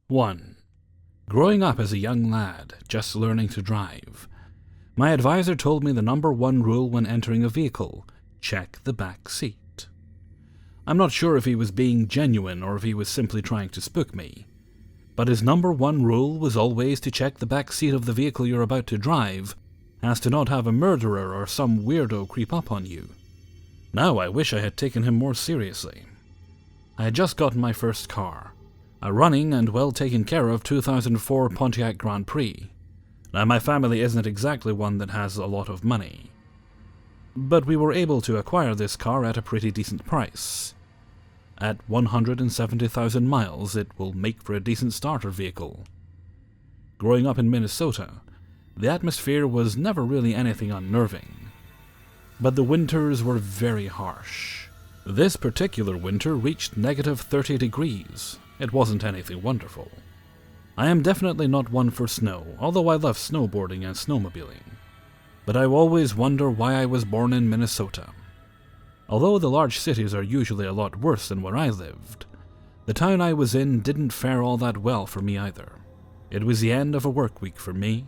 1. Growing up as a young lad, just learning to drive, my advisor told me the number one rule when entering a vehicle: check the back seat. I'm not sure if he was being genuine or if he was simply trying to spook me, but his number one rule was always to check the back seat of the vehicle you're about to drive, as to not have a murderer or some weirdo creep up on you. Now I wish I had taken him more seriously. I had just gotten my first car, a running and well taken care of 2004 Pontiac Grand Prix. Now my family isn't exactly one that has a lot of money, but we were able to acquire this car at a pretty decent price. At 170,000 miles, it will make for a decent starter vehicle. Growing up in Minnesota, the atmosphere was never really anything unnerving, but the winters were very harsh. This particular winter reached negative 30 degrees. It wasn't anything wonderful. I am definitely not one for snow, although I love snowboarding and snowmobiling, but I always wonder why I was born in Minnesota. Although the large cities are usually a lot worse than where I lived, the town I was in didn't fare all that well for me either. It was the end of a work week for me.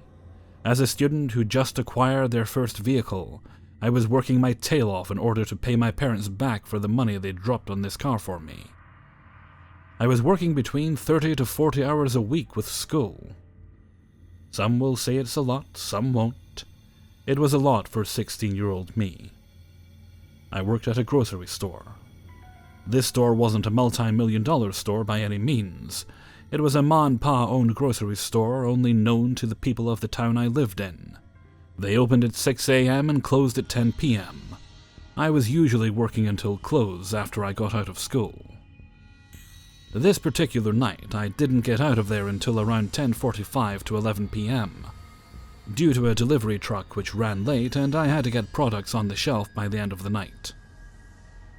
As a student who just acquired their first vehicle, I was working my tail off in order to pay my parents back for the money they dropped on this car for me. I was working between 30 to 40 hours a week with school. Some will say it's a lot, some won't. It was a lot for 16-year-old me. I worked at a grocery store. This store wasn't a multi-million-dollar store by any means. It was a ma-and-pa-owned grocery store only known to the people of the town I lived in. They opened at 6 a.m. and closed at 10 p.m. I was usually working until close after I got out of school. This particular night, I didn't get out of there until around 10:45 to 11 p.m. due to a delivery truck which ran late, and I had to get products on the shelf by the end of the night.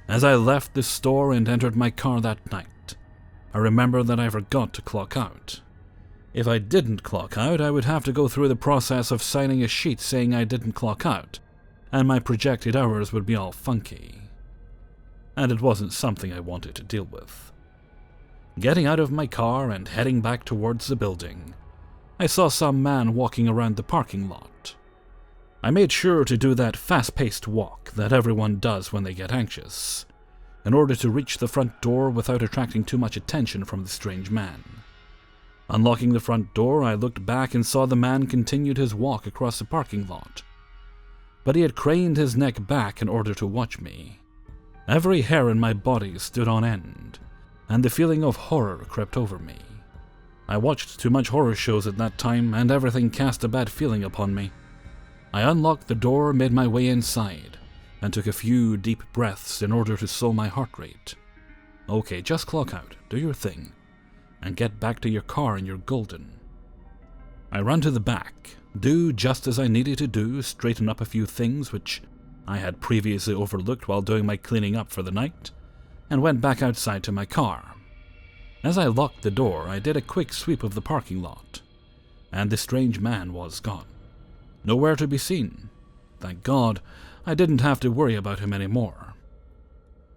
As I left the store and entered my car that night, I remember that I forgot to clock out. If I didn't clock out, I would have to go through the process of signing a sheet saying I didn't clock out, and my projected hours would be all funky. And it wasn't something I wanted to deal with. Getting out of my car and heading back towards the building, I saw some man walking around the parking lot. I made sure to do that fast-paced walk that everyone does when they get anxious, in order to reach the front door without attracting too much attention from the strange man. Unlocking the front door, I looked back and saw the man continued his walk across the parking lot, but he had craned his neck back in order to watch me. Every hair in my body stood on end, and the feeling of horror crept over me. I watched too much horror shows at that time, and everything cast a bad feeling upon me. I unlocked the door, made my way inside, and took a few deep breaths in order to slow my heart rate. Okay, just clock out, do your thing, and get back to your car and you're golden. I ran to the back, do just as I needed to do, straighten up a few things which I had previously overlooked while doing my cleaning up for the night, and went back outside to my car. As I locked the door, I did a quick sweep of the parking lot, and the strange man was gone. Nowhere to be seen. Thank God, I didn't have to worry about him anymore.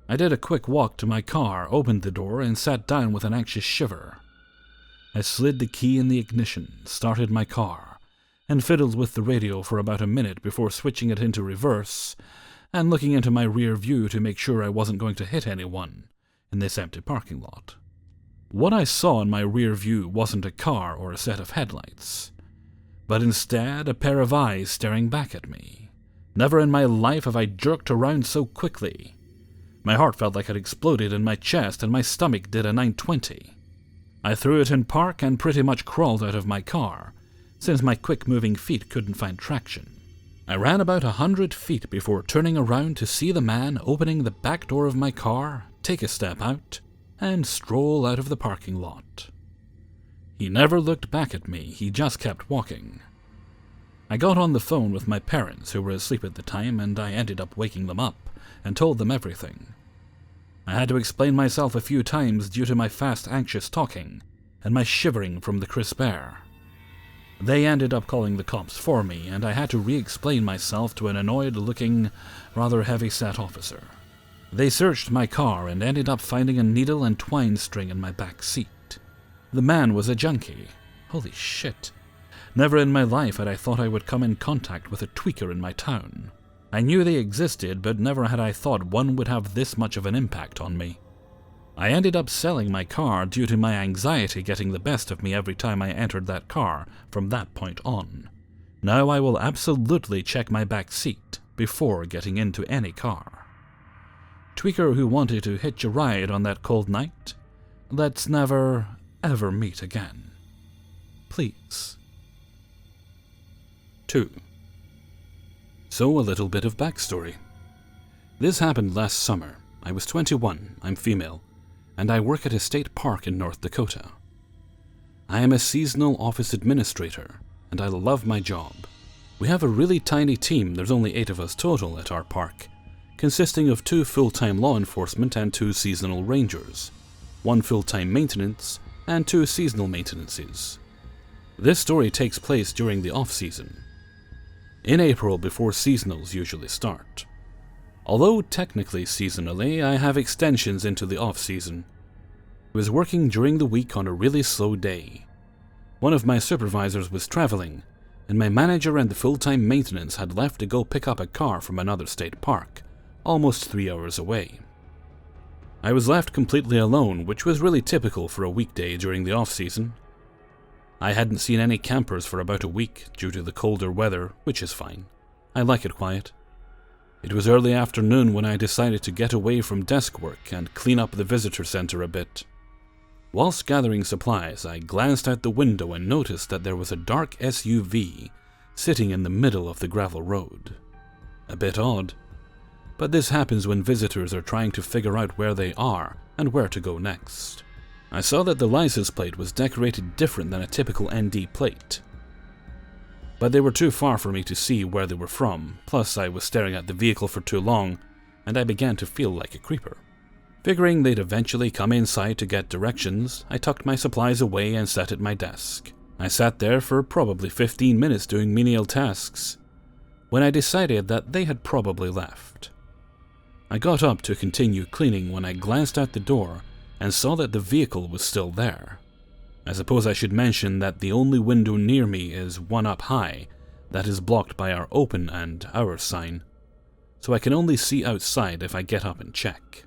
I did a quick walk to my car, opened the door, and sat down with an anxious shiver. I slid the key in the ignition, started my car, and fiddled with the radio for about a minute before switching it into reverse and looking into my rear view to make sure I wasn't going to hit anyone in this empty parking lot. What I saw in my rear view wasn't a car or a set of headlights, but instead a pair of eyes staring back at me. Never in my life have I jerked around so quickly. My heart felt like it exploded in my chest and my stomach did a 920. I threw it in park and pretty much crawled out of my car, since my quick-moving feet couldn't find traction. I ran about 100 feet before turning around to see the man opening the back door of my car, take a step out, and stroll out of the parking lot. He never looked back at me, he just kept walking. I got on the phone with my parents, who were asleep at the time, and I ended up waking them up and told them everything. I had to explain myself a few times due to my fast, anxious talking and my shivering from the crisp air. They ended up calling the cops for me, and I had to re-explain myself to an annoyed-looking, rather heavy-set officer. They searched my car and ended up finding a needle and twine string in my back seat. The man was a junkie. Holy shit. Never in my life had I thought I would come in contact with a tweaker in my town. I knew they existed, but never had I thought one would have this much of an impact on me. I ended up selling my car due to my anxiety getting the best of me every time I entered that car from that point on. Now I will absolutely check my back seat before getting into any car. Tweaker who wanted to hitch a ride on that cold night, let's never, ever meet again. Please. 2. So a little bit of backstory. This happened last summer. I was 21, I'm female, and I work at a state park in North Dakota. I am a seasonal office administrator, and I love my job. We have a really tiny team, there's only 8 of us total at our park, consisting of 2 full-time law enforcement and 2 seasonal rangers, 1 full-time maintenance, and 2 seasonal maintenances. This story takes place during the off-season, in April before seasonals usually start. Although technically seasonally, I have extensions into the off-season. I was working during the week on a really slow day. One of my supervisors was traveling, and my manager and the full-time maintenance had left to go pick up a car from another state park, almost 3 hours away. I was left completely alone, which was really typical for a weekday during the off-season. I hadn't seen any campers for about a week due to the colder weather, which is fine. I like it quiet. It was early afternoon when I decided to get away from desk work and clean up the visitor center a bit. Whilst gathering supplies, I glanced out the window and noticed that there was a dark SUV sitting in the middle of the gravel road. A bit odd, but this happens when visitors are trying to figure out where they are and where to go next. I saw that the license plate was decorated different than a typical ND plate, but they were too far for me to see where they were from, plus I was staring at the vehicle for too long, and I began to feel like a creeper. Figuring they'd eventually come inside to get directions, I tucked my supplies away and sat at my desk. I sat there for probably 15 minutes doing menial tasks, when I decided that they had probably left. I got up to continue cleaning when I glanced out the door and saw that the vehicle was still there. I suppose I should mention that the only window near me is one up high that is blocked by our open and hours sign, so I can only see outside if I get up and check.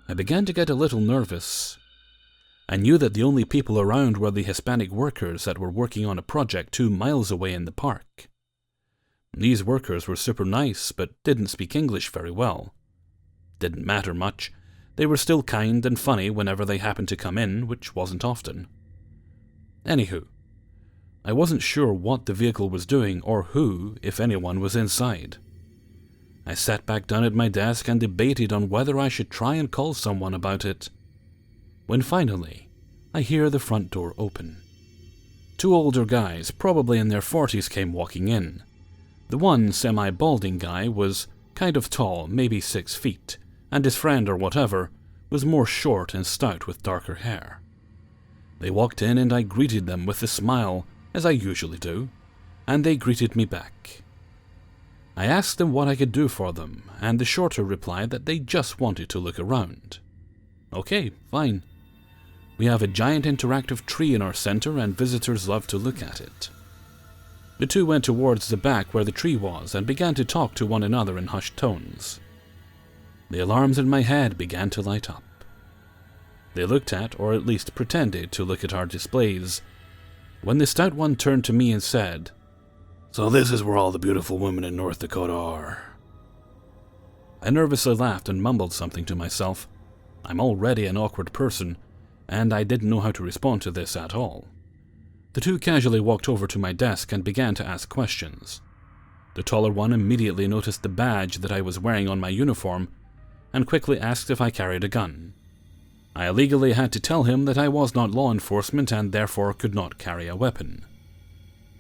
I began to get a little nervous. I knew that the only people around were the Hispanic workers that were working on a project 2 miles away in the park. These workers were super nice, but didn't speak English very well. Didn't matter much. They were still kind and funny whenever they happened to come in, which wasn't often. Anywho, I wasn't sure what the vehicle was doing or who, if anyone, was inside. I sat back down at my desk and debated on whether I should try and call someone about it, when finally I hear the front door open. 2 older guys, probably in their 40s, came walking in. The one semi-balding guy was kind of tall, maybe 6 feet, and his friend or whatever was more short and stout with darker hair. They walked in and I greeted them with a smile, as I usually do, and they greeted me back. I asked them what I could do for them, and the shorter replied that they just wanted to look around. Okay, fine. We have a giant interactive tree in our center and visitors love to look at it. The 2 went towards the back where the tree was and began to talk to one another in hushed tones. The alarms in my head began to light up. They looked at, or at least pretended to look at our displays, when the stout one turned to me and said, "So this is where all the beautiful women in North Dakota are." I nervously laughed and mumbled something to myself. I'm already an awkward person, and I didn't know how to respond to this at all. The 2 casually walked over to my desk and began to ask questions. The taller one immediately noticed the badge that I was wearing on my uniform and quickly asked if I carried a gun. I illegally had to tell him that I was not law enforcement and therefore could not carry a weapon.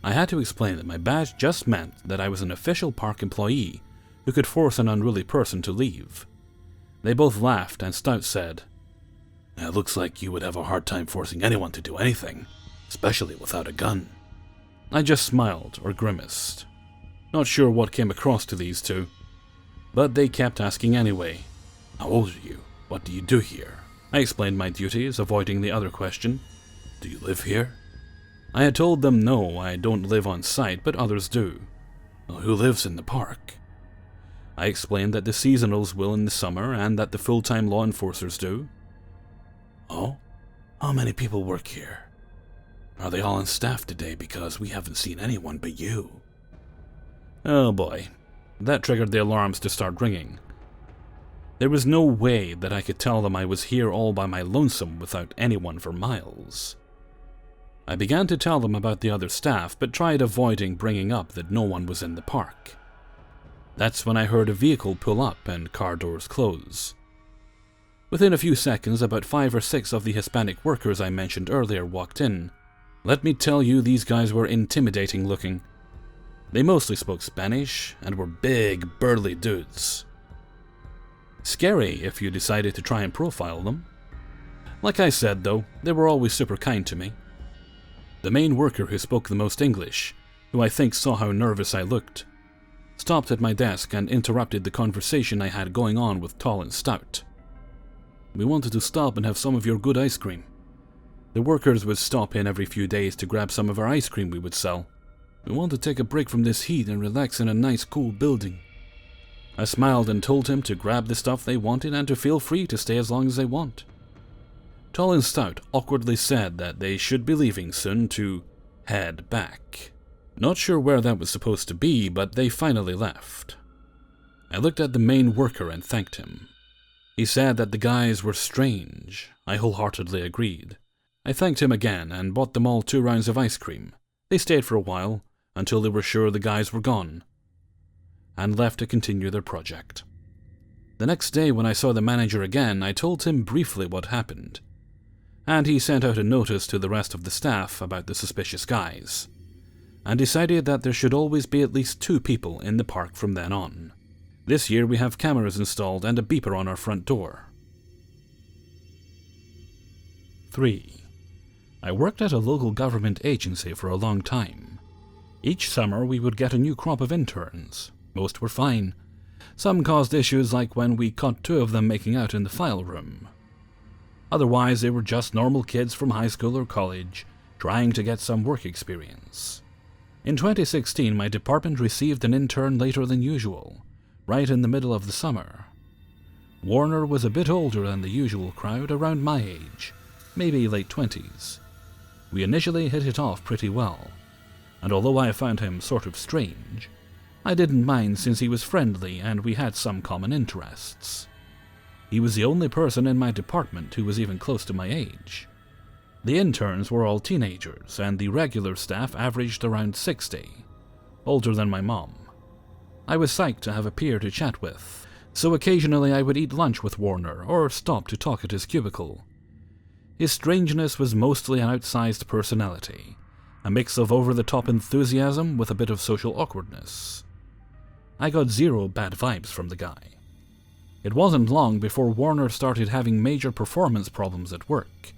I had to explain that my badge just meant that I was an official park employee who could force an unruly person to leave. They both laughed and Stout said, "It looks like you would have a hard time forcing anyone to do anything, especially without a gun." I just smiled or grimaced. Not sure what came across to these 2, but they kept asking anyway. "How old are you? What do you do here?" I explained my duties, avoiding the other question. "Do you live here?" I had told them no, I don't live on site, but others do. "Well, who lives in the park?" I explained that the seasonals will in the summer and that the full-time law enforcers do. "Oh? How many people work here? Are they all on staff today, because we haven't seen anyone but you?" Oh boy, that triggered the alarms to start ringing. There was no way that I could tell them I was here all by my lonesome without anyone for miles. I began to tell them about the other staff, but tried avoiding bringing up that no one was in the park. That's when I heard a vehicle pull up and car doors close. Within a few seconds, about 5 or 6 of the Hispanic workers I mentioned earlier walked in. Let me tell you, these guys were intimidating looking. They mostly spoke Spanish and were big, burly dudes. Scary if you decided to try and profile them. Like I said though, they were always super kind to me. The main worker who spoke the most English, who I think saw how nervous I looked, stopped at my desk and interrupted the conversation I had going on with Tall and Stout. "We wanted to stop and have some of your good ice cream. The workers would stop in every few days to grab some of our ice cream we would sell. We want to take a break from this heat and relax in a nice cool building." I smiled and told him to grab the stuff they wanted and to feel free to stay as long as they want. Tall and Stout awkwardly said that they should be leaving soon to head back. Not sure where that was supposed to be, but they finally left. I looked at the main worker and thanked him. He said that the guys were strange. I wholeheartedly agreed. I thanked him again and bought them all 2 rounds of ice cream. They stayed for a while, until they were sure the guys were gone, and left to continue their project. The next day when I saw the manager again, I told him briefly what happened, and he sent out a notice to the rest of the staff about the suspicious guys, and decided that there should always be at least 2 people in the park from then on. This year we have cameras installed and a beeper on our front door. 3. I worked at a local government agency for a long time. Each summer we would get a new crop of interns. Most were fine. Some caused issues, like when we caught 2 of them making out in the file room. Otherwise they were just normal kids from high school or college, trying to get some work experience. In 2016 my department received an intern later than usual, right in the middle of the summer. Warner was a bit older than the usual crowd, around my age, maybe late 20s. We initially hit it off pretty well, and although I found him sort of strange, I didn't mind since he was friendly and we had some common interests. He was the only person in my department who was even close to my age. The interns were all teenagers, and the regular staff averaged around 60, older than my mom. I was psyched to have a peer to chat with, so occasionally I would eat lunch with Warner or stop to talk at his cubicle. His strangeness was mostly an outsized personality, a mix of over-the-top enthusiasm with a bit of social awkwardness. I got 0 bad vibes from the guy. It wasn't long before Warner started having major performance problems at work.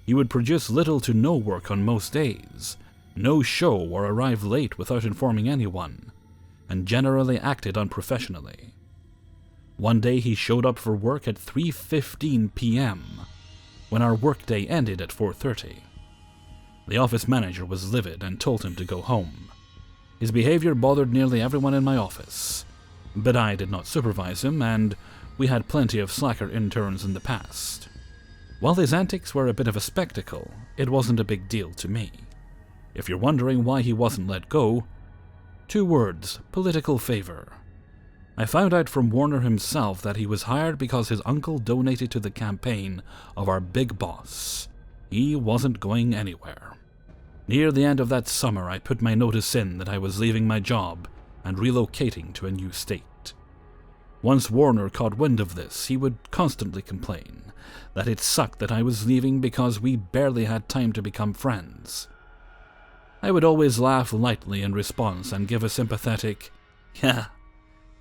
He would produce little to no work on most days, no show or arrive late without informing anyone, and generally acted unprofessionally. One day he showed up for work at 3:15 p.m., when our workday ended at 4:30. The office manager was livid and told him to go home. His behavior bothered nearly everyone in my office, but I did not supervise him, and we had plenty of slacker interns in the past. While his antics were a bit of a spectacle, it wasn't a big deal to me. If you're wondering why he wasn't let go, 2 words: political favor. I found out from Warner himself that he was hired because his uncle donated to the campaign of our big boss. He wasn't going anywhere. Near the end of that summer, I put my notice in that I was leaving my job and relocating to a new state. Once Warner caught wind of this, he would constantly complain that it sucked that I was leaving because we barely had time to become friends. I would always laugh lightly in response and give a sympathetic, "Yeah."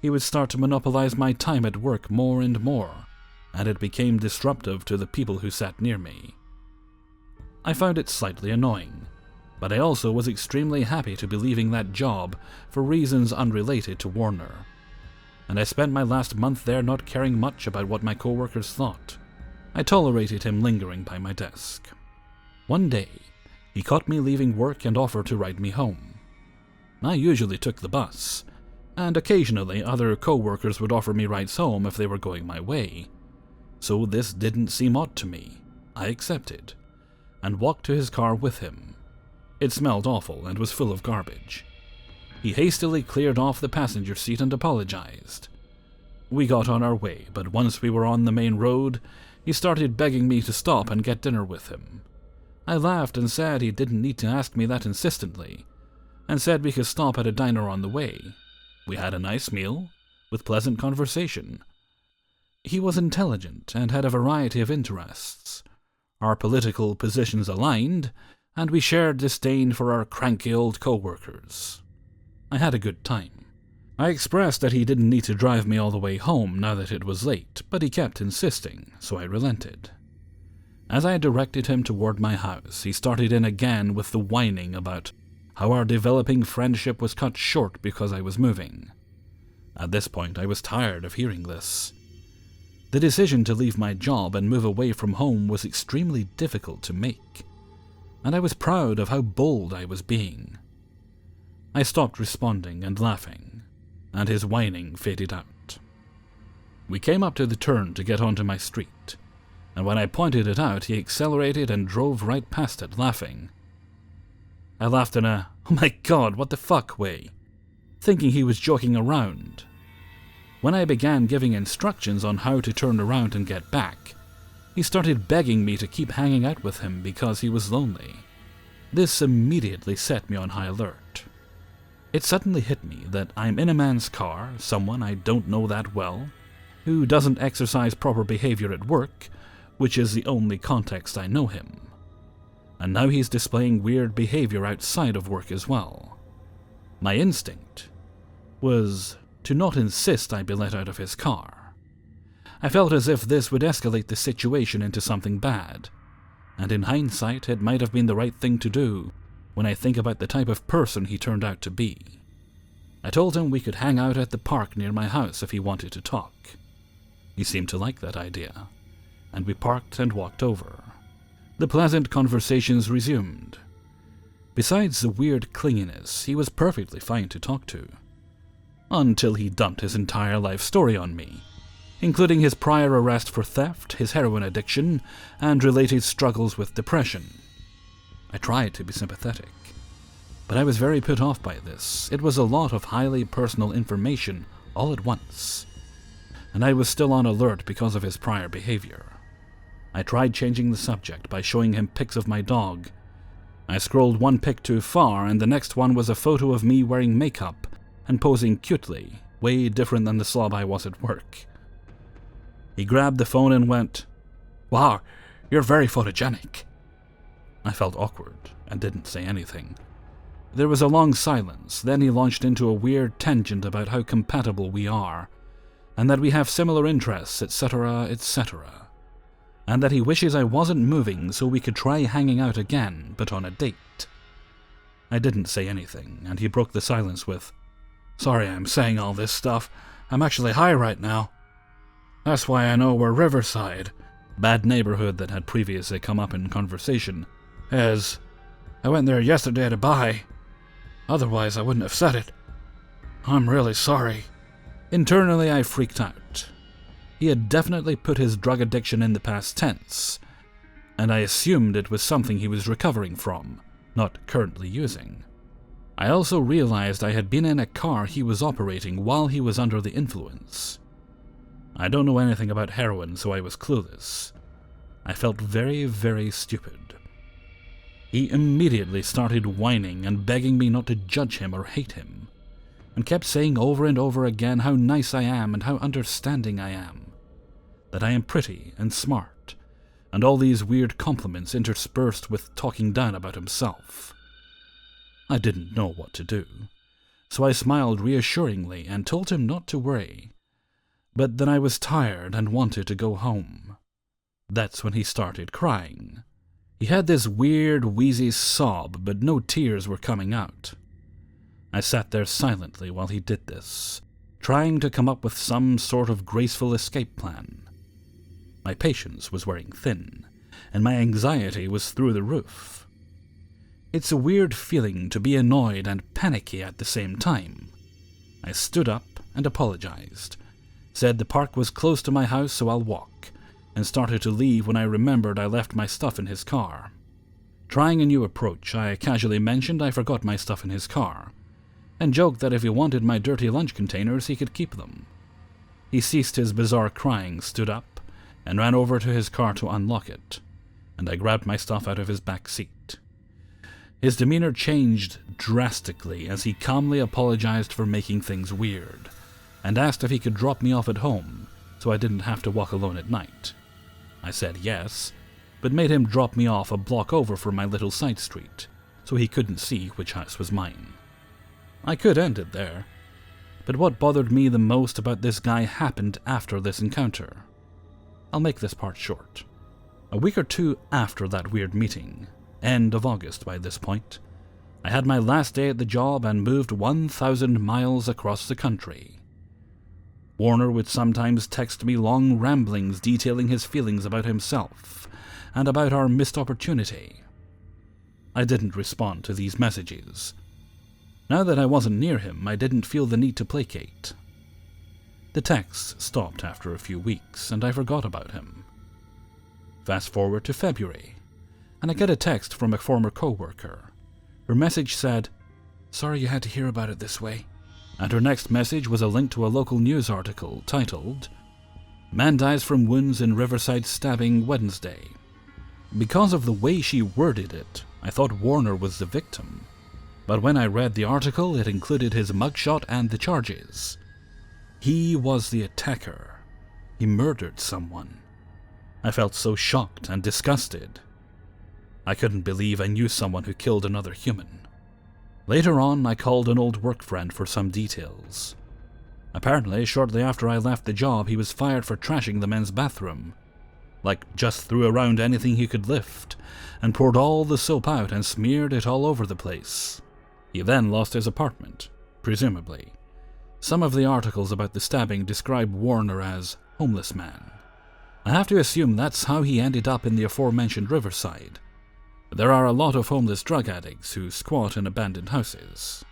He would start to monopolize my time at work more and more, and it became disruptive to the people who sat near me. I found it slightly annoying, but I also was extremely happy to be leaving that job for reasons unrelated to Warner, and I spent my last month there not caring much about what my coworkers thought. I tolerated him lingering by my desk. One day, he caught me leaving work and offered to ride me home. I usually took the bus, and occasionally other co-workers would offer me rides home if they were going my way. So this didn't seem odd to me. I accepted, and walked to his car with him. It smelled awful and was full of garbage. He hastily cleared off the passenger seat and apologized. We got on our way, but once we were on the main road, he started begging me to stop and get dinner with him. I laughed and said he didn't need to ask me that insistently, and said we could stop at a diner on the way. We had a nice meal, with pleasant conversation. He was intelligent and had a variety of interests. Our political positions aligned, and we shared disdain for our cranky old co-workers. I had a good time. I expressed that he didn't need to drive me all the way home now that it was late, but he kept insisting, so I relented. As I directed him toward my house, he started in again with the whining about how our developing friendship was cut short because I was moving. At this point, I was tired of hearing this. The decision to leave my job and move away from home was extremely difficult to make, and I was proud of how bold I was being. I stopped responding and laughing, and his whining faded out. We came up to the turn to get onto my street, and when I pointed it out, he accelerated and drove right past it, laughing. I laughed in a, "Oh my god, what the fuck" way, thinking he was joking around. When I began giving instructions on how to turn around and get back, he started begging me to keep hanging out with him because he was lonely. This immediately set me on high alert. It suddenly hit me that I'm in a man's car, someone I don't know that well, who doesn't exercise proper behavior at work, which is the only context I know him. And now he's displaying weird behavior outside of work as well. My instinct was to not insist I be let out of his car. I felt as if this would escalate the situation into something bad, and in hindsight it might have been the right thing to do when I think about the type of person he turned out to be. I told him we could hang out at the park near my house if he wanted to talk. He seemed to like that idea, and we parked and walked over. The pleasant conversations resumed. Besides the weird clinginess, he was perfectly fine to talk to. Until he dumped his entire life story on me, including his prior arrest for theft, his heroin addiction, and related struggles with depression. I tried to be sympathetic, but I was very put off by this. It was a lot of highly personal information all at once, and I was still on alert because of his prior behavior. I tried changing the subject by showing him pics of my dog. I scrolled one pic too far, and the next one was a photo of me wearing makeup and posing cutely, way different than the slob I was at work. He grabbed the phone and went, "Wow, you're very photogenic." I felt awkward and didn't say anything. There was a long silence, then he launched into a weird tangent about how compatible we are, and that we have similar interests, etc., etc., and that he wishes I wasn't moving so we could try hanging out again, but on a date. I didn't say anything, and he broke the silence with, "Sorry I'm saying all this stuff. I'm actually high right now. That's why I know where Riverside," bad neighborhood that had previously come up in conversation, "is. I went there yesterday to buy. Otherwise I wouldn't have said it. I'm really sorry." Internally I freaked out. He had definitely put his drug addiction in the past tense, and I assumed it was something he was recovering from, not currently using. I also realized I had been in a car he was operating while he was under the influence. I don't know anything about heroin, so I was clueless. I felt very, very stupid. He immediately started whining and begging me not to judge him or hate him, and kept saying over and over again how nice I am and how understanding I am, that I am pretty and smart, and all these weird compliments interspersed with talking down about himself. I didn't know what to do, so I smiled reassuringly and told him not to worry, but that I was tired and wanted to go home. That's when he started crying. He had this weird, wheezy sob, but no tears were coming out. I sat there silently while he did this, trying to come up with some sort of graceful escape plan. My patience was wearing thin, and my anxiety was through the roof. It's a weird feeling to be annoyed and panicky at the same time. I stood up and apologized, said the park was close to my house so I'll walk, and started to leave when I remembered I left my stuff in his car. Trying a new approach, I casually mentioned I forgot my stuff in his car, and joked that if he wanted my dirty lunch containers, he could keep them. He ceased his bizarre crying, stood up, and ran over to his car to unlock it, and I grabbed my stuff out of his back seat. His demeanor changed drastically as he calmly apologized for making things weird, and asked if he could drop me off at home so I didn't have to walk alone at night. I said yes, but made him drop me off a block over from my little side street, so he couldn't see which house was mine. I could end it there, but what bothered me the most about this guy happened after this encounter. I'll make this part short. A week or two after that weird meeting, end of August by this point, I had my last day at the job and moved 1,000 miles across the country. Warner would sometimes text me long ramblings detailing his feelings about himself and about our missed opportunity. I didn't respond to these messages. Now that I wasn't near him, I didn't feel the need to placate. The texts stopped after a few weeks, and I forgot about him. Fast forward to February, and I get a text from a former co-worker. Her message said, "Sorry you had to hear about it this way." And her next message was a link to a local news article titled, "Man dies from wounds in Riverside stabbing Wednesday." Because of the way she worded it, I thought Warner was the victim. But when I read the article, it included his mugshot and the charges. He was the attacker. He murdered someone. I felt so shocked and disgusted. I couldn't believe I knew someone who killed another human. Later on, I called an old work friend for some details. Apparently, shortly after I left the job, he was fired for trashing the men's bathroom. Just threw around anything he could lift, and poured all the soap out and smeared it all over the place. He then lost his apartment, presumably. Some of the articles about the stabbing describe Warner as homeless man. I have to assume that's how he ended up in the aforementioned Riverside. There are a lot of homeless drug addicts who squat in abandoned houses.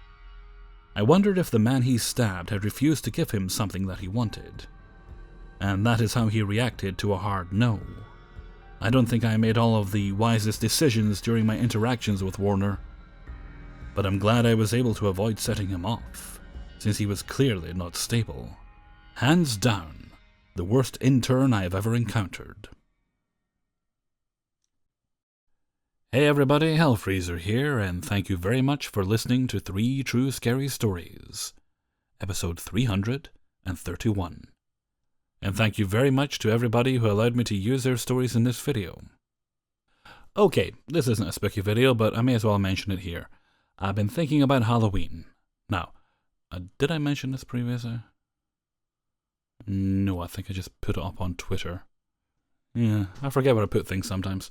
I wondered if the man he stabbed had refused to give him something that he wanted. And that is how he reacted to a hard no. I don't think I made all of the wisest decisions during my interactions with Warner, but I'm glad I was able to avoid setting him off, since he was clearly not stable. Hands down, the worst intern I have ever encountered. Hey everybody, Hellfreezer here, and thank you very much for listening to 3 True Scary Stories, episode 331. And thank you very much to everybody who allowed me to use their stories in this video. Okay, this isn't a spooky video, but I may as well mention it here. I've been thinking about Halloween. Now, did I mention this previously? No, I think I just put it up on Twitter. Yeah, I forget where I put things sometimes.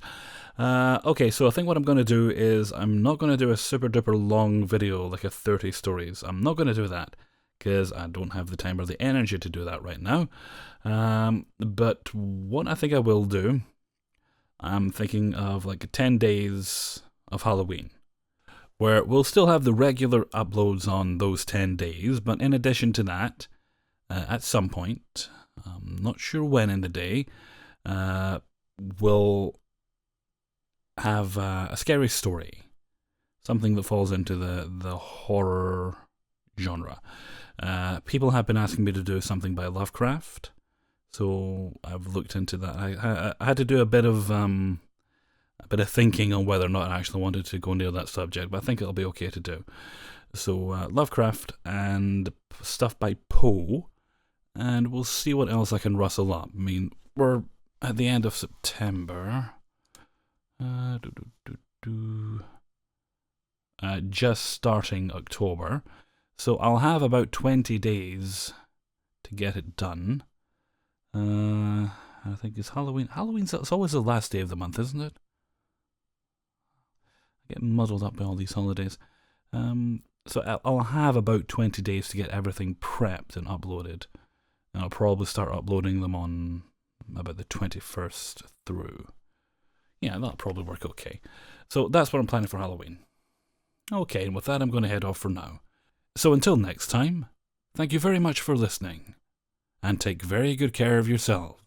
Okay, so I think what I'm going to do is I'm not going to do a super duper long video like a 30 stories. I'm not going to do that because I don't have the time or the energy to do that right now. But what I think I will do, I'm thinking of 10 days of Halloween, where we'll still have the regular uploads on those 10 days, but in addition to that, at some point, I'm not sure when in the day, we'll have a scary story, something that falls into the horror genre. People have been asking me to do something by Lovecraft, so I've looked into that. I had to do a bit of thinking on whether or not I actually wanted to go near that subject, but I think it'll be okay to do. So Lovecraft and stuff by Poe, and we'll see what else I can rustle up. I mean, we're at the end of September. Just starting October. So I'll have about 20 days to get it done. I think it's Halloween. It's always the last day of the month, isn't it? I get muddled up by all these holidays. So I'll have about 20 days to get everything prepped and uploaded. And I'll probably start uploading them on about the 21st through. Yeah, that'll probably work okay. So that's what I'm planning for Halloween. Okay, and with that, I'm going to head off for now. So until next time, thank you very much for listening, and take very good care of yourselves.